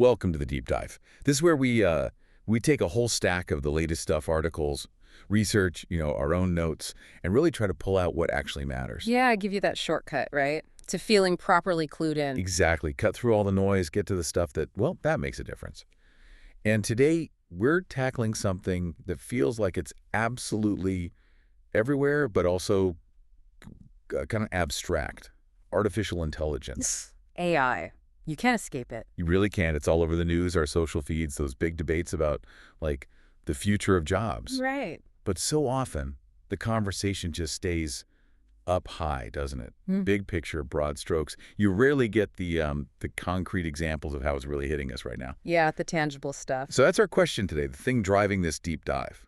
Welcome to the deep dive. This is where we take a whole stack of the latest stuff, articles, research, our own notes, and really try to pull out what actually matters. Yeah, I give you that shortcut, right? To feeling properly clued in. Exactly. Cut through all the noise, get to the stuff that, well, that makes a difference. And today, we're tackling something that feels like it's absolutely everywhere, but also kind of abstract. Artificial intelligence. AI. You can't escape it. You really can't. It's all over the news, our social feeds, those big debates about, like, the future of jobs. Right. But so often, the conversation just stays up high, doesn't it? Big picture, broad strokes. You rarely get the concrete examples of how it's really hitting us right now. Yeah, the tangible stuff. So that's our question today, the thing driving this deep dive.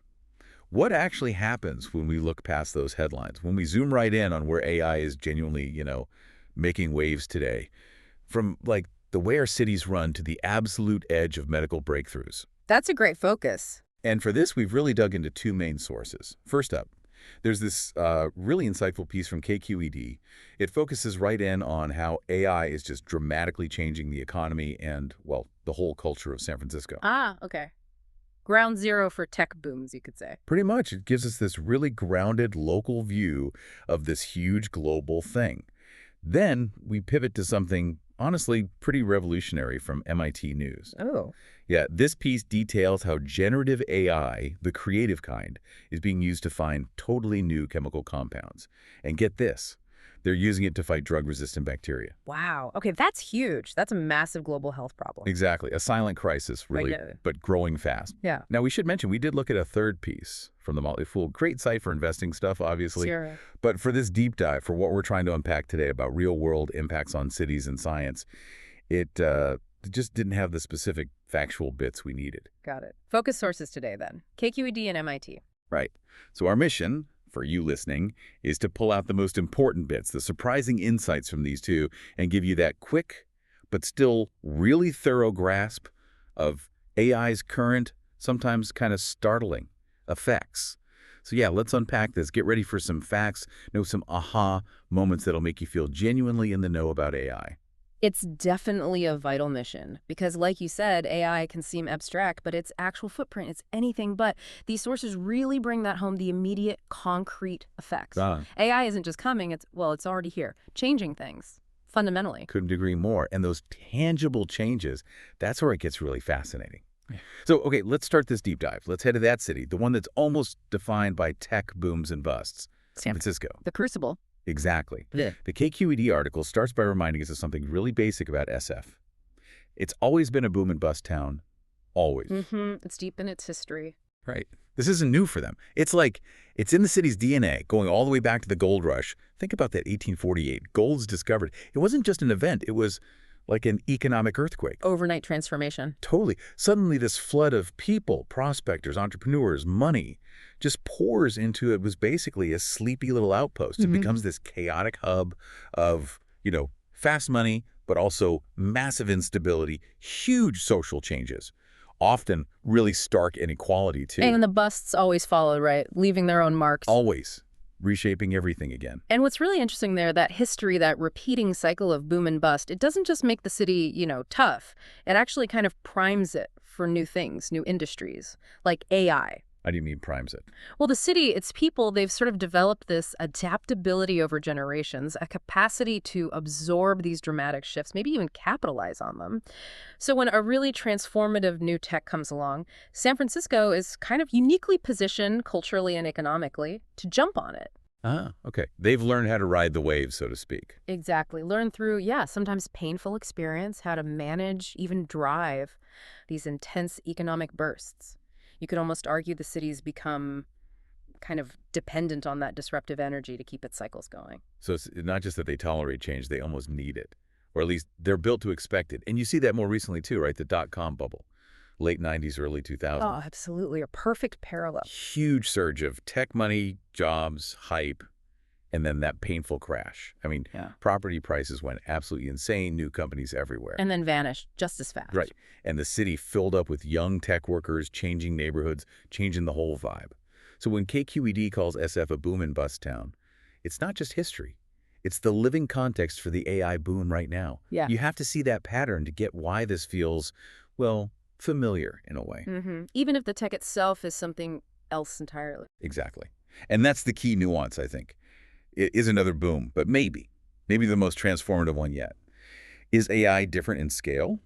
What actually happens when we look past those headlines, when we zoom right in on where AI is genuinely, making waves today? From, like, the way our cities run to the absolute edge of medical breakthroughs. That's a great focus. And for this, we've really dug into two main sources. First up, there's this really insightful piece from KQED. It focuses right in on how AI is just dramatically changing the economy and, well, the whole culture of San Francisco. Ah, okay. Ground zero for tech booms, you could say. Pretty much. It gives us this really grounded local view of this huge global thing. Then we pivot to something, honestly, pretty revolutionary from MIT News. Oh. Yeah, this piece details how generative AI, the creative kind, is being used to find totally new chemical compounds. And get this, they're using it to fight drug-resistant bacteria. Wow. Okay, that's huge. That's a massive global health problem. Exactly. A silent crisis, really, but growing fast. Yeah. Now, we should mention, we did look at a third piece from the Motley Fool. Great site for investing stuff, obviously. Sure. But for this deep dive, for what we're trying to unpack today about real-world impacts on cities and science, it just didn't have the specific factual bits we needed. Got it. Focus sources today, then. KQED and MIT. Right. So our mission, for you listening, is to pull out the most important bits, the surprising insights from these two, and give you that quick, but still really thorough grasp of AI's current, sometimes kind of startling effects. So yeah, let's unpack this. Get ready for some facts, some aha moments that'll make you feel genuinely in the know about AI. It's definitely a vital mission because, like you said, AI can seem abstract, but its actual footprint, it's anything but. These sources really bring that home, the immediate, concrete effects. AI isn't just coming, it's already here, changing things, fundamentally. Couldn't agree more. And those tangible changes, that's where it gets really fascinating. So, okay, let's start this deep dive. Let's head to that city, the one that's almost defined by tech booms and busts, San Francisco. The crucible. Exactly. Yeah. The KQED article starts by reminding us of something really basic about SF. It's always been a boom and bust town. Always. It's deep in its history. Right. This isn't new for them. It's like, it's in the city's DNA, going all the way back to the gold rush. Think about that 1848. Gold's discovered. It wasn't just an event. It was like an economic earthquake. Overnight transformation. Totally. Suddenly this flood of people, prospectors, entrepreneurs, money, just pours into it. Was basically a sleepy little outpost. It becomes this chaotic hub of, fast money, but also massive instability, huge social changes, often really stark inequality too. And the busts always follow, right? Leaving their own marks. Always. Reshaping everything again. And what's really interesting there, that history, that repeating cycle of boom and bust, it doesn't just make the city, tough. It actually kind of primes it for new things, new industries, like AI. How do you mean primes it? Well, the city, its people, they've sort of developed this adaptability over generations, a capacity to absorb these dramatic shifts, maybe even capitalize on them. So when a really transformative new tech comes along, San Francisco is kind of uniquely positioned culturally and economically to jump on it. Ah, okay. They've learned how to ride the wave, so to speak. Exactly. Learn through, sometimes painful experience, how to manage, even drive these intense economic bursts. You could almost argue the city's become kind of dependent on that disruptive energy to keep its cycles going. So it's not just that they tolerate change, they almost need it. Or at least they're built to expect it. And you see that more recently too, right? The dot-com bubble. Late 90s, early 2000s. Oh, absolutely. A perfect parallel. Huge surge of tech money, jobs, hype, and then that painful crash. I mean, property prices went absolutely insane, new companies everywhere. And then vanished just as fast. Right. And the city filled up with young tech workers, changing neighborhoods, changing the whole vibe. So when KQED calls SF a boom and bust town, it's not just history. It's the living context for the AI boom right now. Yeah. You have to see that pattern to get why this feels, well, familiar in a way. Even if the tech itself is something else entirely. Exactly. And that's the key nuance, I think. It is another boom, but maybe the most transformative one yet. Is AI different in scale?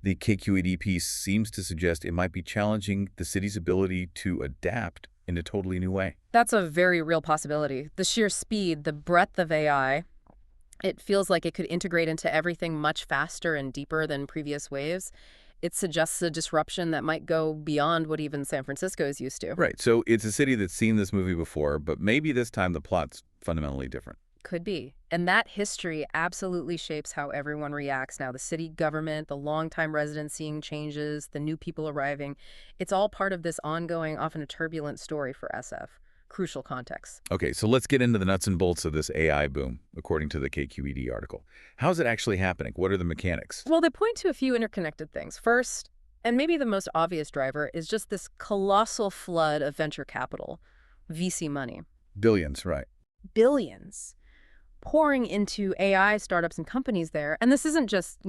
The KQED piece seems to suggest it might be challenging the city's ability to adapt in a totally new way. That's a very real possibility. The sheer speed, the breadth of AI, it feels like it could integrate into everything much faster and deeper than previous waves. It suggests a disruption that might go beyond what even San Francisco is used to. Right, so it's a city that's seen this movie before, but maybe this time the plot's fundamentally different. Could be. And that history absolutely shapes how everyone reacts now. The city government, the longtime residents seeing changes, the new people arriving. It's all part of this ongoing, often a turbulent story for SF. Crucial context. Okay, so let's get into the nuts and bolts of this AI boom, according to the KQED article. How's it actually happening? What are the mechanics? Well, they point to a few interconnected things. First, and maybe the most obvious driver, is just this colossal flood of venture capital, VC money. Billions, right. Billions pouring into AI startups and companies there. And this isn't just,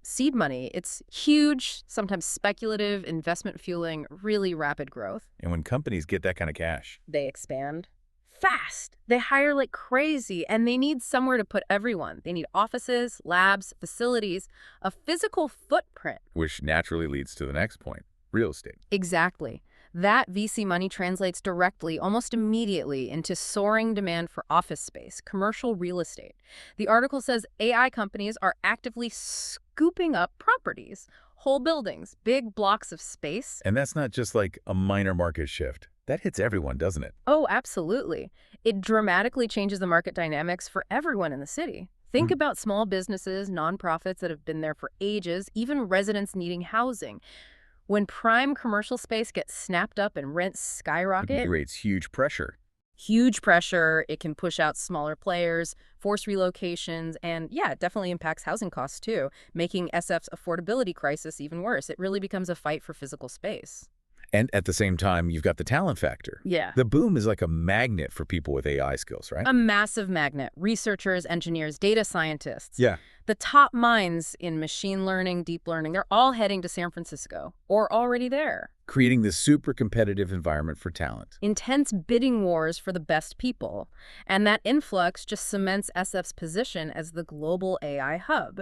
seed money. It's huge, sometimes speculative, investment fueling really rapid growth. And when companies get that kind of cash, they expand fast. They hire like crazy, and they need somewhere to put everyone. They need offices, labs, facilities, a physical footprint. which naturally leads to the next point, real estate. Exactly. That VC money translates directly, almost immediately, into soaring demand for office space, commercial real estate. The article says AI companies are actively scooping up properties, whole buildings, big blocks of space. And that's not just like a minor market shift. That hits everyone, doesn't it? Oh, absolutely. It dramatically changes the market dynamics for everyone in the city. Think about small businesses, nonprofits that have been there for ages, even residents needing housing. When prime commercial space gets snapped up and rents skyrocket, It creates huge pressure. huge pressure, it can push out smaller players, force relocations, and yeah, it definitely impacts housing costs too, making SF's affordability crisis even worse. It really becomes a fight for physical space. And at the same time, you've got the talent factor. Yeah. The boom is like a magnet for people with AI skills, right? A massive magnet. Researchers, engineers, data scientists. Yeah. The top minds in machine learning, deep learning, they're all heading to San Francisco or already there. Creating this super competitive environment for talent. Intense bidding wars for the best people. And that influx just cements SF's position as the global AI hub,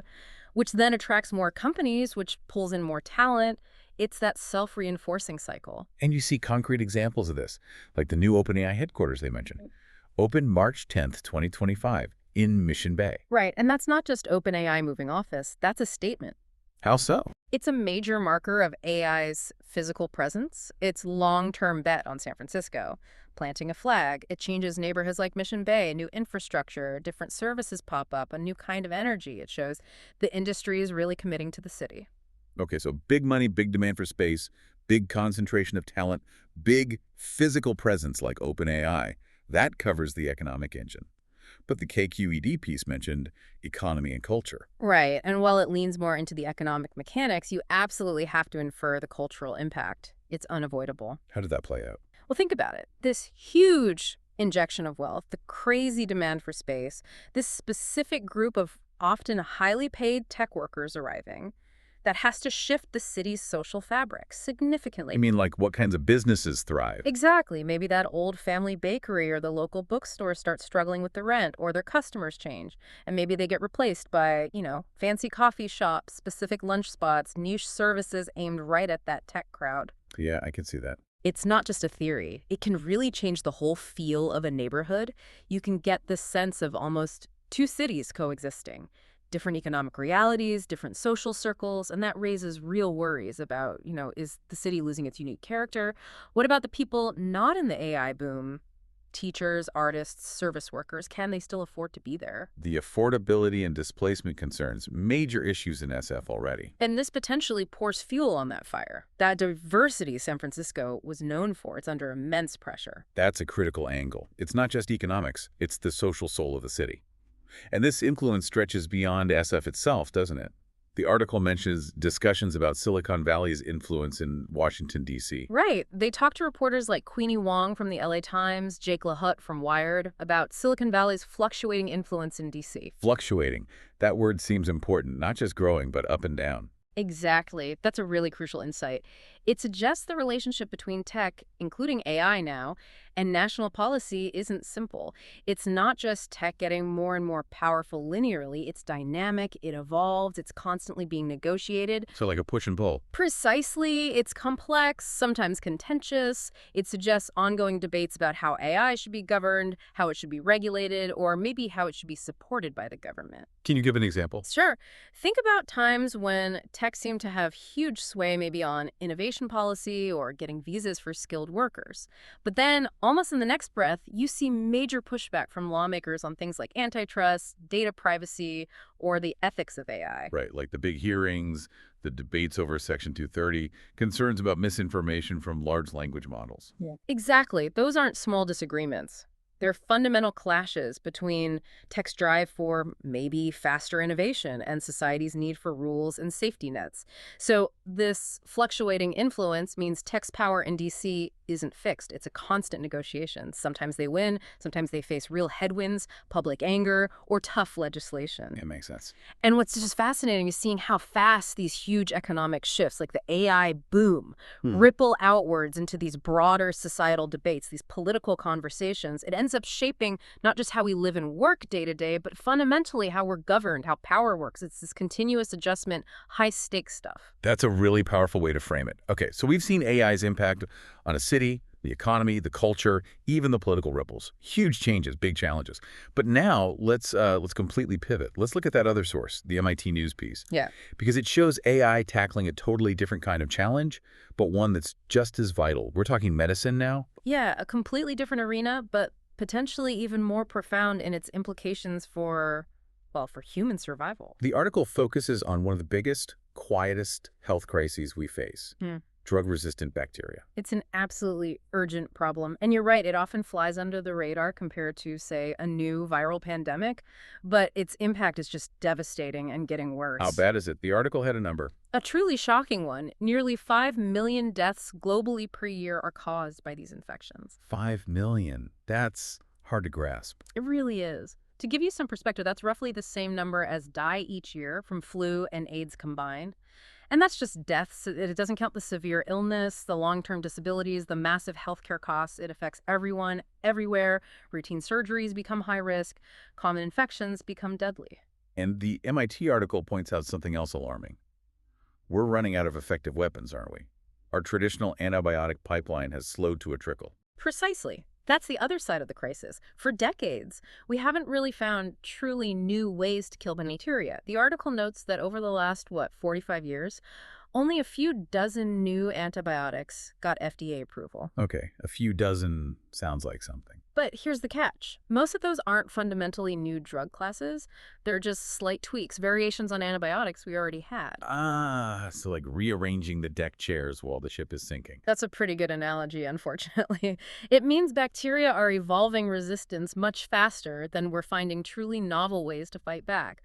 which then attracts more companies, which pulls in more talent. It's that self-reinforcing cycle. And you see concrete examples of this, like the new OpenAI headquarters they mentioned. Open March 10th, 2025, in Mission Bay. Right, and that's not just OpenAI moving office. That's a statement. How so? It's a major marker of AI's physical presence. It's long-term bet on San Francisco. Planting a flag, it changes neighborhoods like Mission Bay, new infrastructure, different services pop up, a new kind of energy. It shows the industry is really committing to the city. Okay, so big money, big demand for space, big concentration of talent, big physical presence like OpenAI. That covers the economic engine. But the KQED piece mentioned economy and culture. Right, and while it leans more into the economic mechanics, you absolutely have to infer the cultural impact. It's unavoidable. How did that play out? Well, think about it. This huge injection of wealth, the crazy demand for space, this specific group of often highly paid tech workers arriving, that has to shift the city's social fabric significantly. I mean, like what kinds of businesses thrive? Exactly. Maybe that old family bakery or the local bookstore starts struggling with the rent, or their customers change. And maybe they get replaced by, fancy coffee shops, specific lunch spots, niche services aimed right at that tech crowd. Yeah, I can see that. It's not just a theory. It can really change the whole feel of a neighborhood. You can get this sense of almost two cities coexisting. Different economic realities, different social circles, and that raises real worries about, is the city losing its unique character? What about the people not in the AI boom? Teachers, artists, service workers, can they still afford to be there? The affordability and displacement concerns, major issues in SF already. And this potentially pours fuel on that fire. That diversity San Francisco was known for, it's under immense pressure. That's a critical angle. It's not just economics, it's the social soul of the city. And this influence stretches beyond SF itself, doesn't it? The article mentions discussions about Silicon Valley's influence in Washington, D.C. Right. They talked to reporters like Queenie Wong from the LA Times, Jake LaHutte from Wired, about Silicon Valley's fluctuating influence in D.C. Fluctuating. That word seems important, not just growing, but up and down. Exactly. That's a really crucial insight. It suggests the relationship between tech, including AI now, and national policy isn't simple. It's not just tech getting more and more powerful linearly, it's dynamic, it evolves, it's constantly being negotiated. So like a push and pull. Precisely, it's complex, sometimes contentious. It suggests ongoing debates about how AI should be governed, how it should be regulated, or maybe how it should be supported by the government. Can you give an example? Sure. Think about times when tech seemed to have huge sway maybe on innovation policy or getting visas for skilled workers. But then, almost in the next breath, you see major pushback from lawmakers on things like antitrust, data privacy, or the ethics of AI. Right, like the big hearings, the debates over Section 230, concerns about misinformation from large language models. Yeah. Exactly. Those aren't small disagreements. They're fundamental clashes between tech's drive for maybe faster innovation and society's need for rules and safety nets. So this fluctuating influence means tech's power in D.C. isn't fixed. It's a constant negotiation. Sometimes they win, sometimes they face real headwinds, public anger, or tough legislation. It makes sense. And what's just fascinating is seeing how fast these huge economic shifts, like the AI boom, ripple outwards into these broader societal debates, these political conversations. It ends up shaping not just how we live and work day to day, but fundamentally how we're governed, how power works. It's this continuous adjustment, high-stakes stuff. That's a really powerful way to frame it. Okay, so we've seen AI's impact on a city, the economy, the culture, even the political ripples. Huge changes, big challenges. But now let's completely pivot. Let's look at that other source, the MIT news piece. Yeah. Because it shows AI tackling a totally different kind of challenge, but one that's just as vital. We're talking medicine now? Yeah, a completely different arena, but potentially even more profound in its implications for, well, for human survival. The article focuses on one of the biggest, quietest health crises we face. Drug-resistant bacteria. It's an absolutely urgent problem. And you're right, it often flies under the radar compared to, say, a new viral pandemic. But its impact is just devastating and getting worse. How bad is it? The article had a number. A truly shocking one. Nearly 5 million deaths globally per year are caused by these infections. 5 million. That's hard to grasp. It really is. To give you some perspective, that's roughly the same number as die each year from flu and AIDS combined. And that's just deaths. It doesn't count the severe illness, the long-term disabilities, the massive healthcare costs. It affects everyone, everywhere. Routine surgeries become high risk. Common infections become deadly. And the MIT article points out something else alarming. We're running out of effective weapons, aren't we? Our traditional antibiotic pipeline has slowed to a trickle. Precisely. That's the other side of the crisis. For decades, we haven't really found truly new ways to kill bacteria. The article notes that over the last, 45 years, only a few dozen new antibiotics got FDA approval. Okay, a few dozen sounds like something. But here's the catch. Most of those aren't fundamentally new drug classes. They're just slight tweaks, variations on antibiotics we already had. So like rearranging the deck chairs while the ship is sinking. That's a pretty good analogy, unfortunately. It means bacteria are evolving resistance much faster than we're finding truly novel ways to fight back.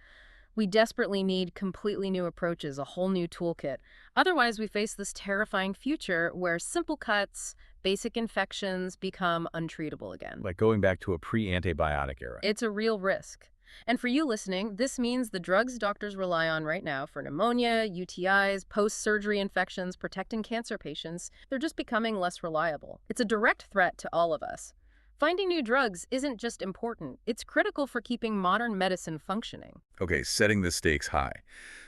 We desperately need completely new approaches, a whole new toolkit. Otherwise, we face this terrifying future where simple cuts, basic infections become untreatable again. Like going back to a pre-antibiotic era. It's a real risk. And for you listening, this means the drugs doctors rely on right now for pneumonia, UTIs, post-surgery infections, protecting cancer patients, they're just becoming less reliable. It's a direct threat to all of us. Finding new drugs isn't just important, it's critical for keeping modern medicine functioning. Okay, setting the stakes high.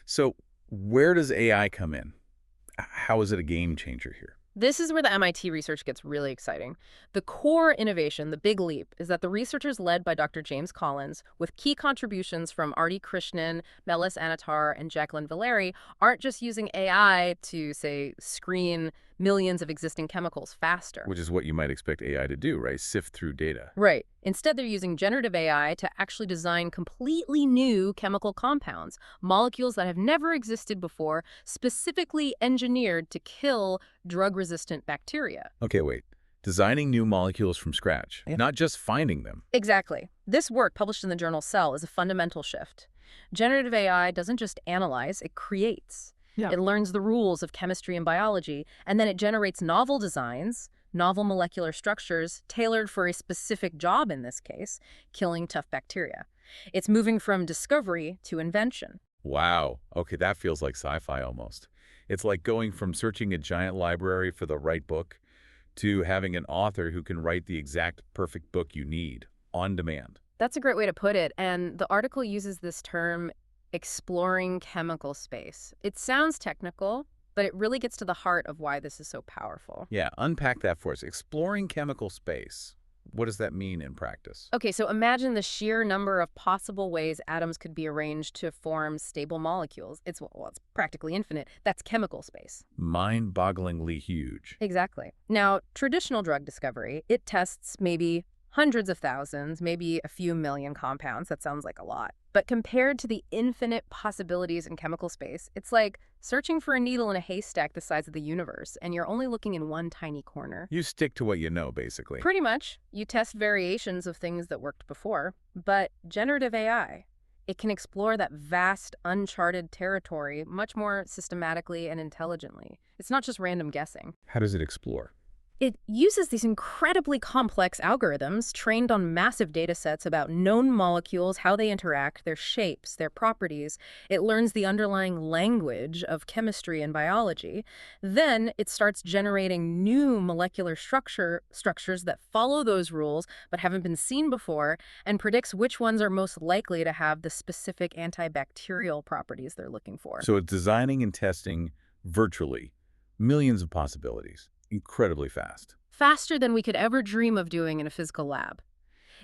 So where does AI come in? How is it a game changer here? This is where the MIT research gets really exciting. The core innovation, the big leap, is that the researchers led by Dr. James Collins, with key contributions from Arti Krishnan, Melis Anatar, and Jacqueline Valeri, aren't just using AI to, say, screen millions of existing chemicals faster. Which is what you might expect AI to do, right? Sift through data. Right. Instead, they're using generative AI to actually design completely new chemical compounds, molecules that have never existed before, specifically engineered to kill drug-resistant bacteria. Okay, wait. Designing new molecules from scratch, not just finding them. Exactly. This work, published in the journal Cell, is a fundamental shift. Generative AI doesn't just analyze, it creates. It learns the rules of chemistry and biology, and then it generates novel designs, novel molecular structures tailored for a specific job in this case, killing tough bacteria. It's moving from discovery to invention. Wow. Okay, that feels like sci-fi almost. It's like going from searching a giant library for the right book to having an author who can write the exact perfect book you need on demand. That's a great way to put it, and the article uses this term, exploring chemical space. It sounds technical, but it really gets to the heart of why this is so powerful. Yeah, unpack that for us. Exploring chemical space. What does that mean in practice? Okay, so imagine the sheer number of possible ways atoms could be arranged to form stable molecules. It's practically infinite. That's chemical space. Mind-bogglingly huge. Exactly. Now, traditional drug discovery, it tests maybe hundreds of thousands, maybe a few million compounds. That sounds like a lot. But compared to the infinite possibilities in chemical space, it's like searching for a needle in a haystack the size of the universe, and you're only looking in one tiny corner. You stick to what you know, basically. Pretty much. You test variations of things that worked before, but generative AI, it can explore that vast, uncharted territory much more systematically and intelligently. It's not just random guessing. How does it explore? It uses these incredibly complex algorithms trained on massive data sets about known molecules, how they interact, their shapes, their properties. It learns the underlying language of chemistry and biology. Then it starts generating new molecular structures that follow those rules but haven't been seen before, and predicts which ones are most likely to have the specific antibacterial properties they're looking for. So it's designing and testing virtually millions of possibilities. Incredibly fast. Faster than we could ever dream of doing in a physical lab.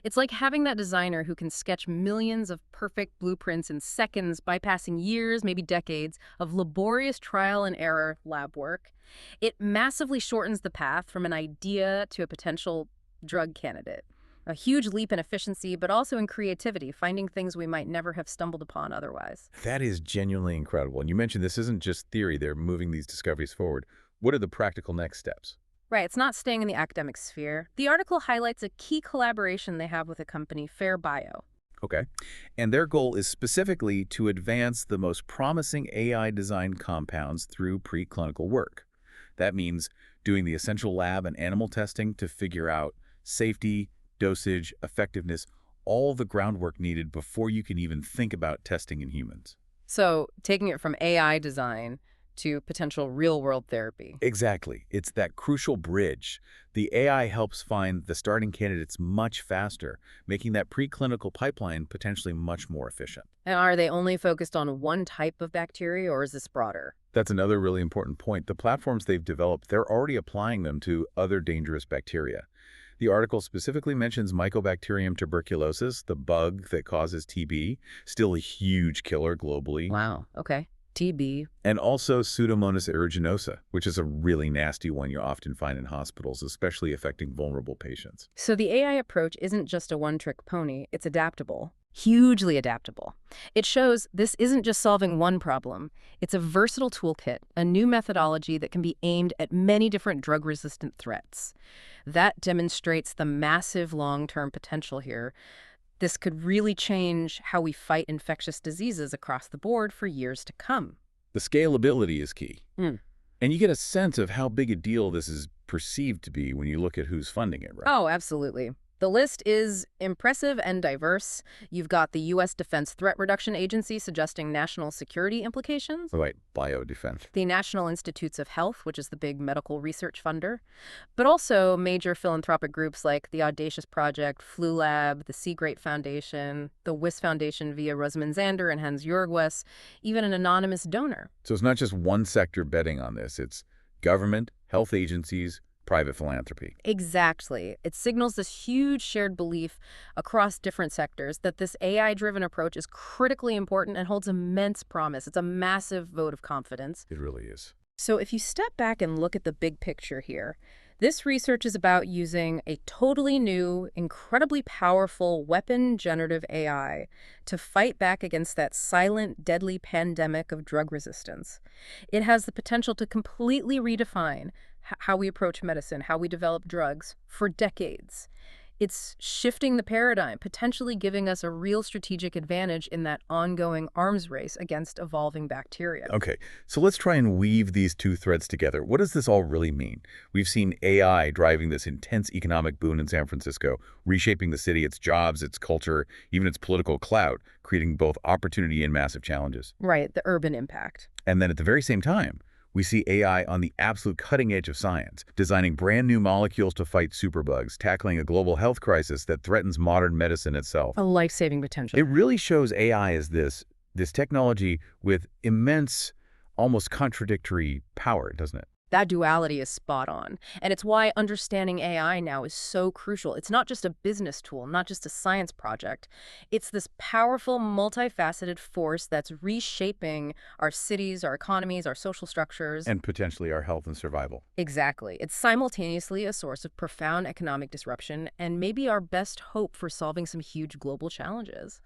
It's like having that designer who can sketch millions of perfect blueprints in seconds, bypassing years, maybe decades, of laborious trial and error lab work. It massively shortens the path from an idea to a potential drug candidate. A huge leap in efficiency, but also in creativity, finding things we might never have stumbled upon otherwise. That is genuinely incredible. And you mentioned this isn't just theory. They're moving these discoveries forward. What are the practical next steps? Right, it's not staying in the academic sphere. The article highlights a key collaboration they have with a company, Fair Bio. Okay. And their goal is specifically to advance the most promising AI-designed compounds through preclinical work. That means doing the essential lab and animal testing to figure out safety, dosage, effectiveness, all the groundwork needed before you can even think about testing in humans. So, taking it from AI design to potential real-world therapy. Exactly. It's that crucial bridge. The AI helps find the starting candidates much faster, making that preclinical pipeline potentially much more efficient. And are they only focused on one type of bacteria, or is this broader? That's another really important point. The platforms they've developed, they're already applying them to other dangerous bacteria. The article specifically mentions Mycobacterium tuberculosis, the bug that causes TB, still a huge killer globally. Wow, okay. TB. And also Pseudomonas aeruginosa, which is a really nasty one you often find in hospitals, especially affecting vulnerable patients. So the AI approach isn't just a one-trick pony, it's adaptable. Hugely adaptable. It shows this isn't just solving one problem. It's a versatile toolkit, a new methodology that can be aimed at many different drug-resistant threats. That demonstrates the massive long-term potential here. This could really change how we fight infectious diseases across the board for years to come. The scalability is key. Mm. And you get a sense of how big a deal this is perceived to be when you look at who's funding it, right? Oh, absolutely. The list is impressive and diverse. You've got the U.S. Defense Threat Reduction Agency suggesting national security implications. Right, biodefense. The National Institutes of Health, which is the big medical research funder. But also major philanthropic groups like the Audacious Project, Flu Lab, the Seagrape Foundation, the WIS Foundation via Rosamund Zander and Hans Jurgwes, even an anonymous donor. So it's not just one sector betting on this. It's government, health agencies, private philanthropy. Exactly. It signals this huge shared belief across different sectors that this AI-driven approach is critically important and holds immense promise. It's a massive vote of confidence. It really is. So if you step back and look at the big picture here, this research is about using a totally new, incredibly powerful weapon generative AI to fight back against that silent, deadly pandemic of drug resistance. It has the potential to completely redefine how we approach medicine, how we develop drugs for decades. It's shifting the paradigm, potentially giving us a real strategic advantage in that ongoing arms race against evolving bacteria. Okay, so let's try and weave these two threads together. What does this all really mean? We've seen AI driving this intense economic boom in San Francisco, reshaping the city, its jobs, its culture, even its political clout, creating both opportunity and massive challenges. Right, the urban impact. And then at the very same time, we see AI on the absolute cutting edge of science, designing brand new molecules to fight superbugs, tackling a global health crisis that threatens modern medicine itself. A life-saving potential. It really shows AI as this technology with immense, almost contradictory power, doesn't it? That duality is spot on. And it's why understanding AI now is so crucial. It's not just a business tool, not just a science project. It's this powerful, multifaceted force that's reshaping our cities, our economies, our social structures. And potentially our health and survival. Exactly. It's simultaneously a source of profound economic disruption and maybe our best hope for solving some huge global challenges.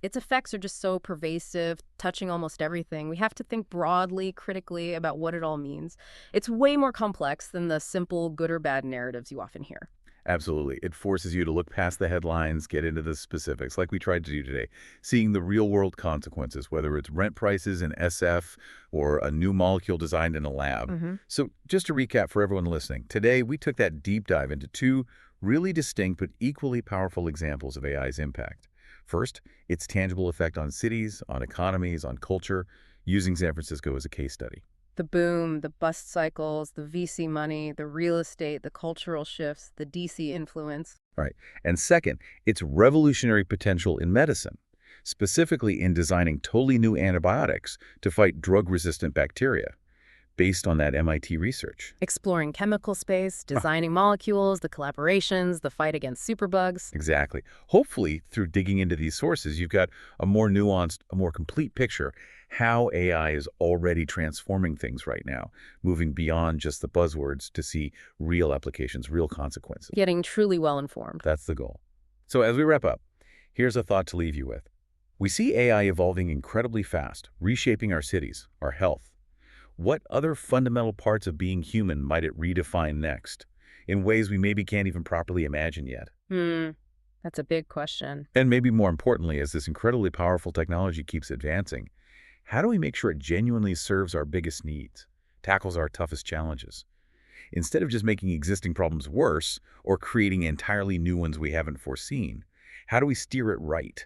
Its effects are just so pervasive, touching almost everything. We have to think broadly, critically about what it all means. It's way more complex than the simple good or bad narratives you often hear. Absolutely. It forces you to look past the headlines, get into the specifics, like we tried to do today, seeing the real-world consequences, whether it's rent prices in SF or a new molecule designed in a lab. So just to recap for everyone listening, today we took that deep dive into two really distinct but equally powerful examples of AI's impact. First, its tangible effect on cities, on economies, on culture, using San Francisco as a case study. The boom, the bust cycles, the VC money, the real estate, the cultural shifts, the DC influence. Right. And second, its revolutionary potential in medicine, specifically in designing totally new antibiotics to fight drug-resistant bacteria, based on that MIT research. Exploring chemical space, designing molecules, the collaborations, the fight against superbugs. Exactly. Hopefully, through digging into these sources, you've got a more nuanced, a more complete picture how AI is already transforming things right now, moving beyond just the buzzwords to see real applications, real consequences. Getting truly well-informed. That's the goal. So as we wrap up, here's a thought to leave you with. We see AI evolving incredibly fast, reshaping our cities, our health. What other fundamental parts of being human might it redefine next, in ways we maybe can't even properly imagine yet? That's a big question. And maybe more importantly, as this incredibly powerful technology keeps advancing, how do we make sure it genuinely serves our biggest needs, tackles our toughest challenges, instead of just making existing problems worse or creating entirely new ones we haven't foreseen? How do we steer it right?